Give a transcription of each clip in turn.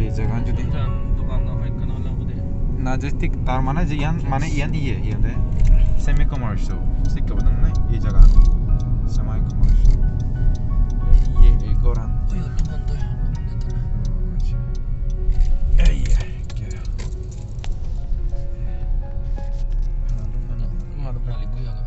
এই জায়গা যদি দোকান না হয় কেন হলো বুঝে না যে ঠিক তার মানে যে ইয়ান মানে ইয়ান ইয়াতে সেমি কমার্শিয়াল ঠিক কথা না এই জায়গা সেমি কমার্শিয়াল এই গোরান ওই হলো বন্ধ এই মার মালিক কই গেল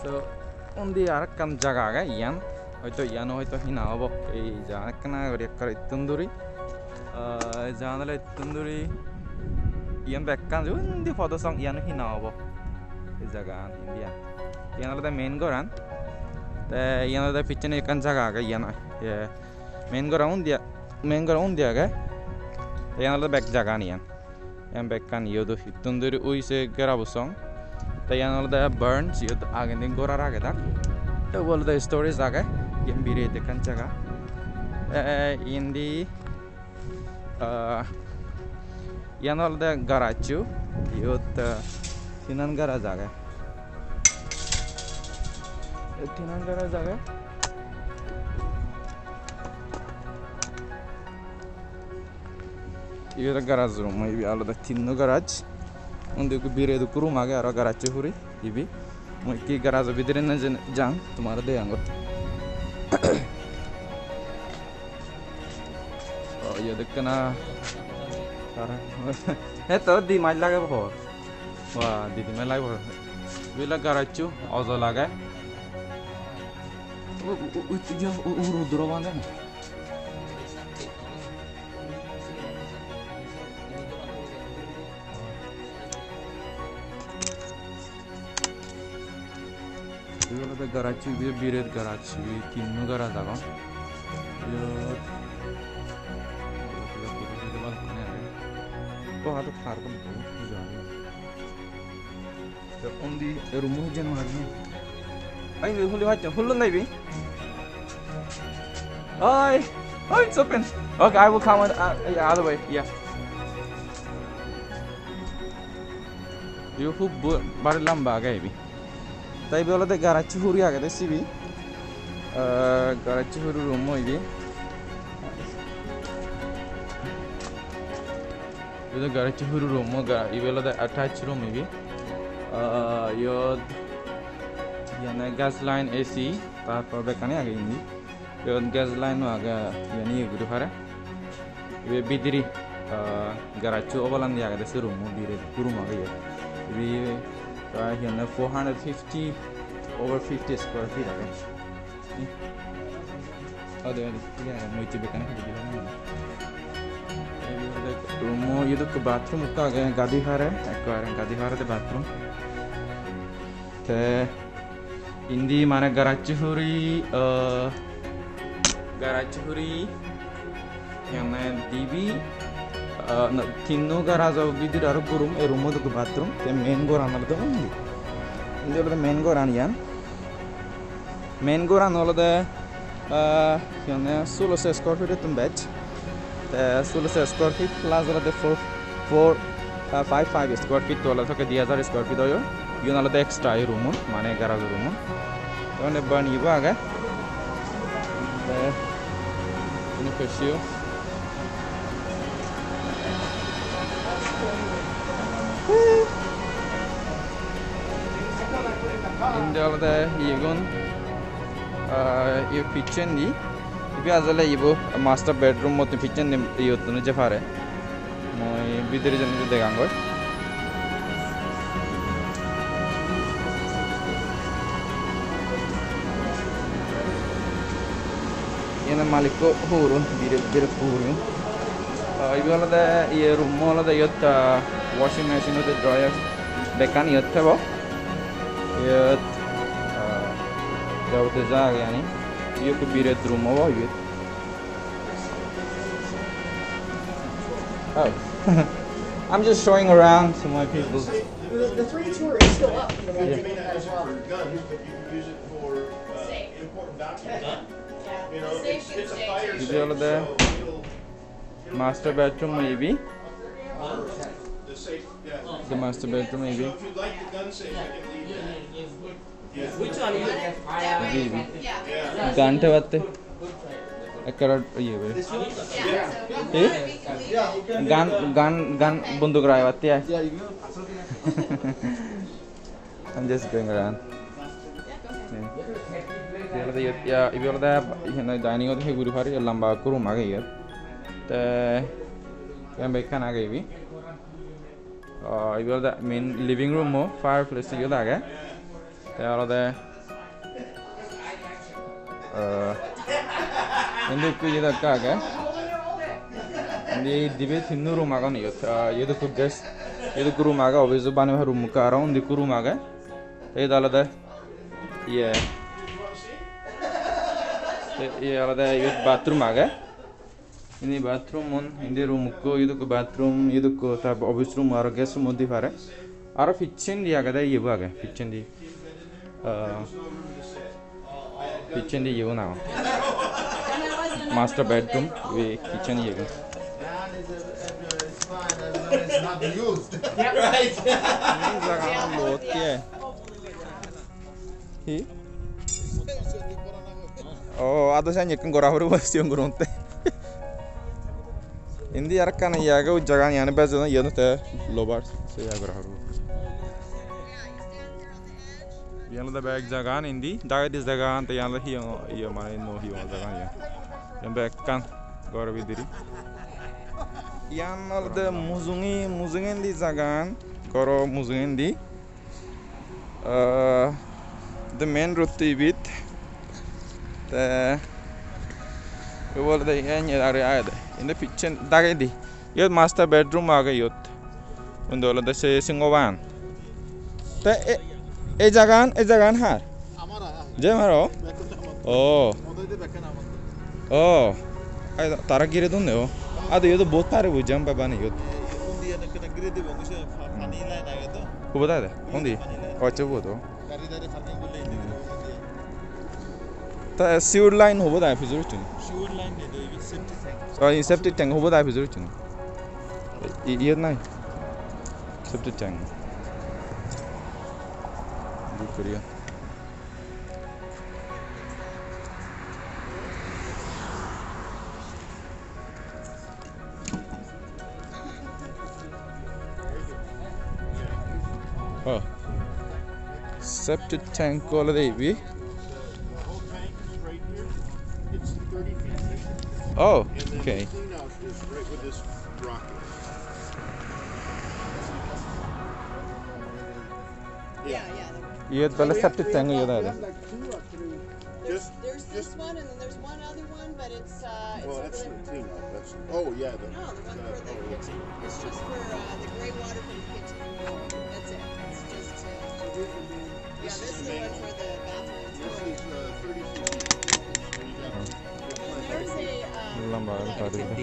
So, undi arakkan jaga ga iyan hoyto iyan hoyto hina hobo ei janakna gori ekkar ittunduri janale ittunduri iyan bekkan undi photosong iyan hina hobo ei jaga india iyan olode main goran te iyan olode pichene ekkan jaga ga iyan main gora undi aga iyan olode back jaga niyan iyan bekkan yodo ittunduri ui se garabusong Tayan olode burns yod agen din gorar age tak to olode stories age yem bire tekan jaga indi yan olode garachu yod tinan garage age tinan garage age yod garage room mai olode tinno garage undi ku bire du kurum age aro garage huri ibi moi ki garage bidire na jang tumara de ango oh ye dekna sara he to di mai lage bo wa didi mai lage bo bila garage ozo lage u tijo uru duro bande na 이거는 가라치 위에 비레 가라치 kinnu garage agon ko hatu far kam to jani to undi rumu jen marni ai me huli hajja hulun nai bi hi oh it's open okay I will come on other way yeah you who bar lamba gai bi তাই বলতে গারাচি হুরি আগে দে সিবি গারাচি হুরি রুম হইবি ಇದು গারাচি হুরি রুম ইবেলতে অ্যাটাচ রুম হইবি ইয়দ ইয়ানে গ্যাস লাইন এসি তারপর বেকানে আগে ইনি ইয়দ গ্যাস লাইন আগে ইয়ানি গুরু পারে ইবে বিদিরি গারাচি ওবলান দি আগে দে রুম বিরে রুম আগে ইবি here 450 over 50 square feet again. Oh, there it is. Yeah, moi tibe kana khadi dibana. Room ye to bathroom ka again gadi hare ekbar gadi hare the bathroom. Te indi mane garage huri yana dibi tinno garage bidir aro room e room to bathroom te main goran alode undi indi olode main goran yan main goran olode yana 16 square feet tum bed te 16 square feet plus olode 55 square feet to olode 2000 square feet hoyo yon olode extra room mane garage room tone ban iba aga te ini pesio India igun kitchen ni ibi azale ibu master bedroom motun kitchen ni yotunu je pare moi bidiri jani degango ena maliko hurun bire hurun ibi olode ye room olode yot washing machine with dryer bekan yot thebo yot daute jag yani yot bire room ho yot oh I'm just showing around to my people. The 3 tour is still up. You may not have as well. Guns, but you can use it for important document. You know, it's a fire Did you safe, all there? so it'll Master bedroom maybe. the safe. Yeah. The master bedroom maybe. So if you'd like the gun safe, I can leave that. Yeah. Which one you Maybe. Yeah. ගන්ට වත්තේ එකරට ඊවේ ගන් බුන්දු කරාය වත්තේ I'm just going around. Tiada ya ibu ada yang dining itu guru hari lamba kuru magai ya. Te yang baikkan agak ibu. Ibu ada main living room mo fireplace itu ada. Tiada ada. Ini ku ini ada agak. Ini dibe tinu room agak nih. Ini tu guest. Ini kuru magai. Obviously bani room muka around di kuru magai. Ini ada. Yeah. ये वाला ये बाथरूम आ गया इन्हीं बाथरूम उन हिंदी रूम को ये तो बाथरूम ये तो को तब ऑफिस रूम और गेस्ट रूम दिखा रहे और किचन दिया गया ये वो आ गया किचन दी किचन दी ये वो ना मास्टर बेडरूम ये किचन ये वो It's not used. Right. ini जगह बहुत है ही ada saya nyekin gorahuru pasti yang gorong teh. Indi arkan ya ga jagan yani bezana yana te lobar se ya gorahuru. Yana da back jagan indi daga dis jagan te yana hi ya mane no hi jagan ya. Yan back kan gorabi diri. Yana da muzungin di jagan goro muzungin di. The main route bit. ये बोल रहे हैं ये आ रहा है in the kitchen दागे दी ये master bedroom आ गई होत उन दोनों द से सिंगोवान ते ए जगह हार जे मारो ओ आई तारा गिरे तो नहीं हो आधे ये तो बहुत तारे वो जंप पे बने होत वो बता दे कौन दी अच्छा वो तो ता सीवर लाइन हो बता फिर जरूर चुन Sure line ne do you septic tank. और सेप्टिक टैंक हो बता फिर जरूर चुन ये नहीं सेप्टिक टैंक बुक करिए हाँ सेप्टिक टैंक वाला दे भी It's 30 feet deep. oh And then okay the clean out is right where this rock is. Yeah. ये पहले सेप्टिक टैंक ये था There's this one, and then there's one other one, but it's Well, that's over the there. clean out. That's, oh, yeah. No, the one for the kitchen. It's just for the gray water for the kitchen. That's it. It's just yeah. This is the one for the bathrooms. This is 30 feet deep. So you got There's a लंबा है that's साड़ी where